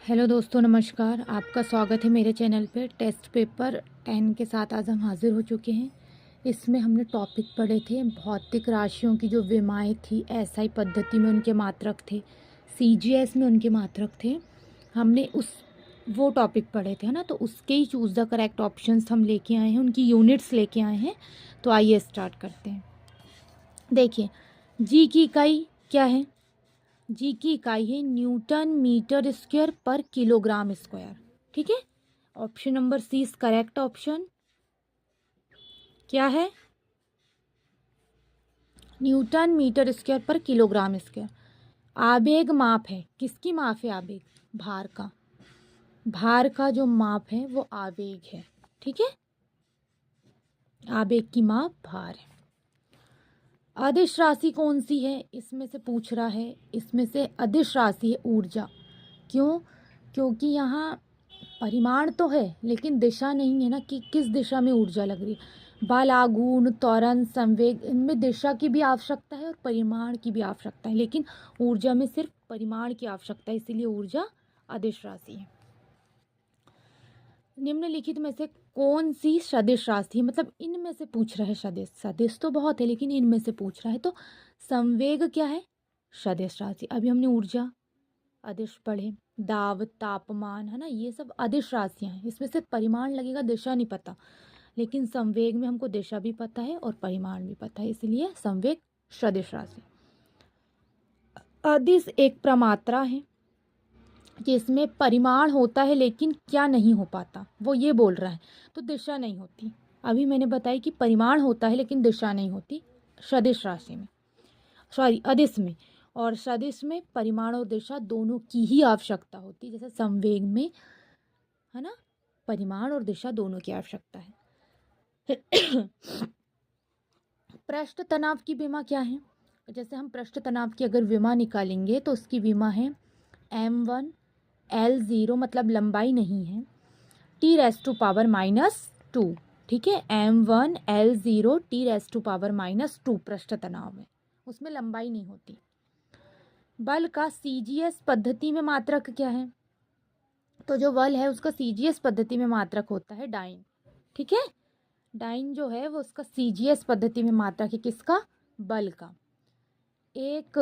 Hello दोस्तों, नमस्कार। आपका स्वागत है मेरे चैनल पे। टेस्ट पेपर 10 के साथ आज हम हाजिर हो चुके हैं। इसमें हमने टॉपिक पढ़े थे भौतिक राशियों की जो विमाएँ थी, एसआई पद्धति में उनके मात्रक थे, सीजीएस में उनके मात्रक थे। हमने वो टॉपिक पढ़े थे, है ना। तो उसके ही चूज़ द करेक्ट ऑप्शंस हम लेके आए हैं, उनकी यूनिट्स लेके आए हैं। तो आइए स्टार्ट करते हैं। देखिए, जी की इकाई क्या है? जी की इकाई है न्यूटन मीटर स्क्वायर पर किलोग्राम स्क्वायर। ठीक है। Option number C is correct option. क्या है? न्यूटन मीटर स्क्वायर पर किलोग्राम स्क्वायर। आवेग माप है, किसकी माप है? आवेग, भार का। भार का जो माप है वो आवेग है। ठीक है, आवेग की माप भार है। अदिश राशि कौन सी है इसमें से पूछ रहा है। इसमें से अदिश राशि है ऊर्जा। क्यों? क्योंकि यहाँ परिमाण तो है लेकिन दिशा नहीं है ना, कि किस दिशा में ऊर्जा लग रही है। बल, आघूर्ण, त्वरण, संवेग, इनमें दिशा की भी आवश्यकता है और परिमाण की भी आवश्यकता है, लेकिन ऊर्जा में सिर्फ परिमाण की आवश्यकता है, इसीलिए ऊर्जा अदिश राशि है। निम्नलिखित में से कौन सी सदिश राशि है? मतलब इनमें से पूछ रहा है। सदिश, सदिश तो बहुत है लेकिन इनमें से पूछ रहा है। तो संवेग क्या है? सदिश राशि। अभी हमने ऊर्जा अदिश पढ़े, दाब, तापमान, है ना, ये सब अदिश राशियां हैं। इसमें सिर्फ परिमाण लगेगा, दिशा नहीं पता। लेकिन संवेग में हमको दिशा भी पता है और परिमाण भी पता है, इसलिए संवेग सदिश राशि। अदिश एक प्रमात्रा है जिसमें परिमाण होता है लेकिन क्या नहीं हो पाता, वो ये बोल रहा है। तो दिशा नहीं होती। अभी मैंने बताया कि परिमाण होता है लेकिन दिशा नहीं होती सदिश राशि में, सॉरी अदिश में। और सदिश में परिमाण और दिशा दोनों की ही आवश्यकता होती है, जैसे संवेग में, है ना, परिमाण और दिशा दोनों की आवश्यकता है। पृष्ठ तनाव की विमा क्या है? जैसे हम पृष्ठ तनाव की अगर विमा निकालेंगे तो उसकी विमा है m1 l0, मतलब लंबाई नहीं है, t⁻⁻²। ठीक है, m1 l0 t⁻⁻²। पृष्ठ तनाव है, उसमें लंबाई नहीं होती। बल का सीजीएस पद्धति में मात्रक क्या है? तो जो बल है उसका सीजीएस पद्धति में मात्रक होता है डाइन। ठीक है, डाइन जो है वो उसका सीजीएस पद्धति में मात्रक है। किसका? बल का। एक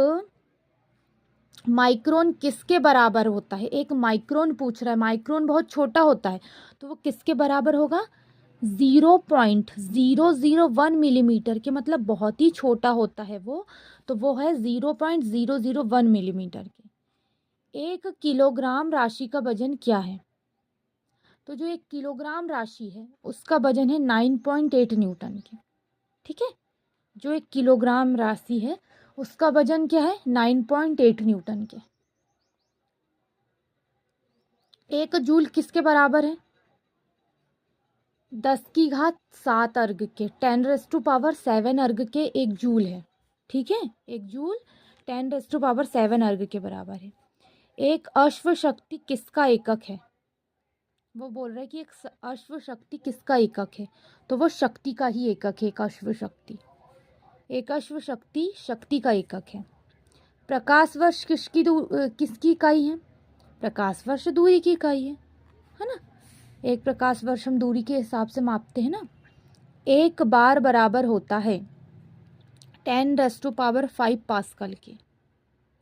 माइक्रोन किसके बराबर होता है? एक माइक्रोन पूछ रहा है। माइक्रोन बहुत छोटा होता है, तो वो किसके बराबर होगा? 0.001 मिलीमीटर के, मतलब बहुत ही छोटा होता है वो। तो वो है 0.001 मिलीमीटर के। एक किलोग्राम राशि का वजन क्या है? तो जो एक किलोग्राम राशि है उसका वजन है 9.8 न्यूटन के। ठीक है, जो एक किलोग्राम राशि है उसका वजन क्या है? 9.8 न्यूटन के। एक जूल किसके बराबर है? 10⁻7 अर्ग के, 10⁻7 अर्ग के एक जूल है। ठीक है, एक जूल 10⁻7 अर्ग के बराबर है। एक अश्व शक्ति किसका एकक है? वो बोल रहा है कि एक अश्व शक्ति किसका एकक है? तो वो शक्ति का ही एकक है, एक अश्व शक्ति। एक अश्व शक्ति शक्ति का एकक है। प्रकाश वर्ष किसकी इकाई है? प्रकाश वर्ष दूरी की इकाई है ना। एक प्रकाश वर्ष हम दूरी के हिसाब से मापते हैं ना। एक बार बराबर होता है 10⁵ पास्कल के।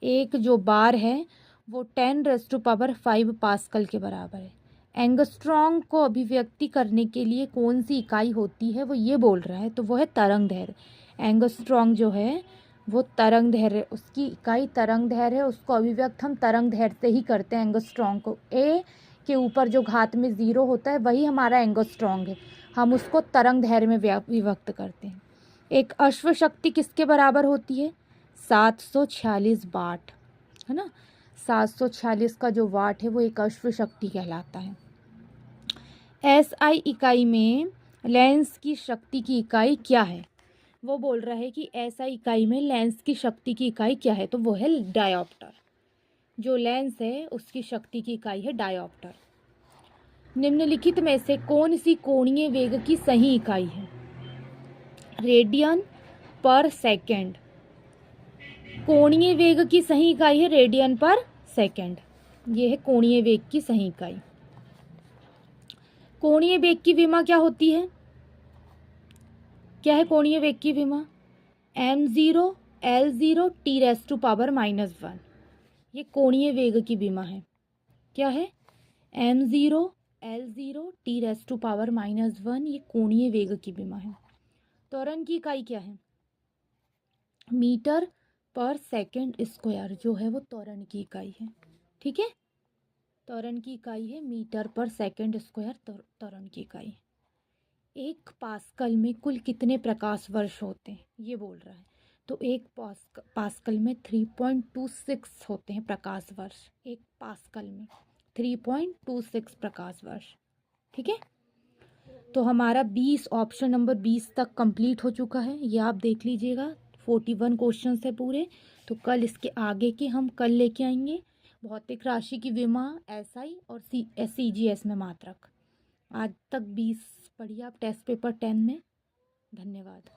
एक जो बार है वो 10⁵ पास्कल के बराबर है। एंगस्ट्रॉन्ग को अभिव्यक्ति करने के लिए कौन सी इकाई होती है, वो ये बोल रहा है। तो वो है तरंग दैर्घ्य। एंगस्ट्रॉन्ग जो है वो तरंग दैर्घ्य, उसकी इकाई तरंग दैर्घ्य है। उसको अभिव्यक्त हम तरंग दैर्घ्य से ही करते हैं। एंगस्ट्रॉन्ग को ए के ऊपर जो घात में 0 होता है वही हमारा एंगस्ट्रॉन्ग है, हम उसको तरंग दैर्घ्य में विभक्त करते हैं। एक अश्व शक्ति किसके बराबर होती है? 746 वाट, है ना। 746 का जो वाट है वो एक अश्व शक्ति कहलाता है। एसआई इकाई में लेंस की शक्ति की इकाई क्या है? वो बोल रहा है कि एसआई इकाई में लेंस की शक्ति की इकाई क्या है? तो वो है डायोप्टर। जो लेंस है उसकी शक्ति की इकाई है डायोप्टर। निम्नलिखित में से कौन सी कोणीय वेग की सही इकाई है? रेडियन पर सेकेंड। कोणीय वेग की सही इकाई है रेडियन पर सेकेंड। ये है कोणीय वेग की सही इकाई। कोणीय वेग की विमा क्या होती है? क्या है कोणीय वेग की विमा? m0 l0 t⁻⁻1। ये कोणीय वेग की विमा है। क्या है? m0 l0 t⁻⁻1। ये कोणीय वेग की विमा है। त्वरण की इकाई क्या है? मीटर पर सेकंड स्क्वायर जो है वो त्वरण की इकाई है। ठीक है, त्वरण की इकाई है मीटर पर सेकंड स्क्वायर त्वरण की इकाई। एक पास्कल में कुल कितने प्रकाश वर्ष होते हैं ये बोल रहा है। तो एक पास्कल में 3.26 होते हैं प्रकाश वर्ष। एक पास्कल में 3.26 प्रकाश वर्ष। ठीक है, तो हमारा 20 ऑप्शन नंबर 20 तक कंप्लीट हो चुका है। ये आप देख लीजिएगा, 41 क्वेश्चन है पूरे। तो कल इसके आगे के हम कल लेके आएंगे। भौतिक राशि की विमा, एसआई और सीजीएस में मात्रक। आज तक 20 पढ़िए आप टेस्ट पेपर 10 में। धन्यवाद।